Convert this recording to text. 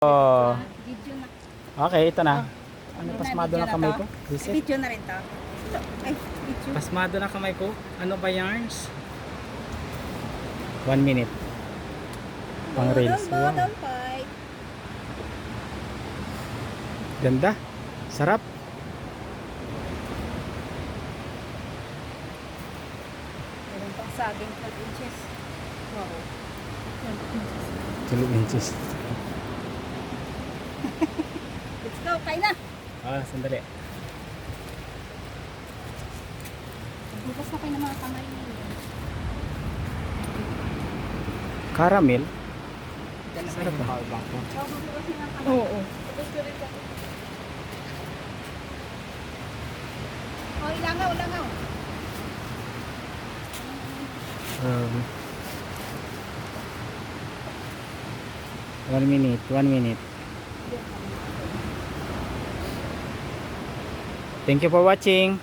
Oh, Video na. okay, ito na. Ano, Ano na, pasmado video na na kamay to? ko. Visit. Video na rin to. Ay, video. Pasmado na kamay ko. Ano ba yarns? 1 minute. Pang reels. Wow. Don't fight. Ganda. Sarap. Meron pang saging 12 inches. Wow. 2 inches. Let's go, kain na. Sandali. Bukas na kayo ng mga kamay niyo. Caramel. Sarap ba? Oo. Oh, ilangaw, ilangaw. 1 minute. 1 minute. Thank you for watching.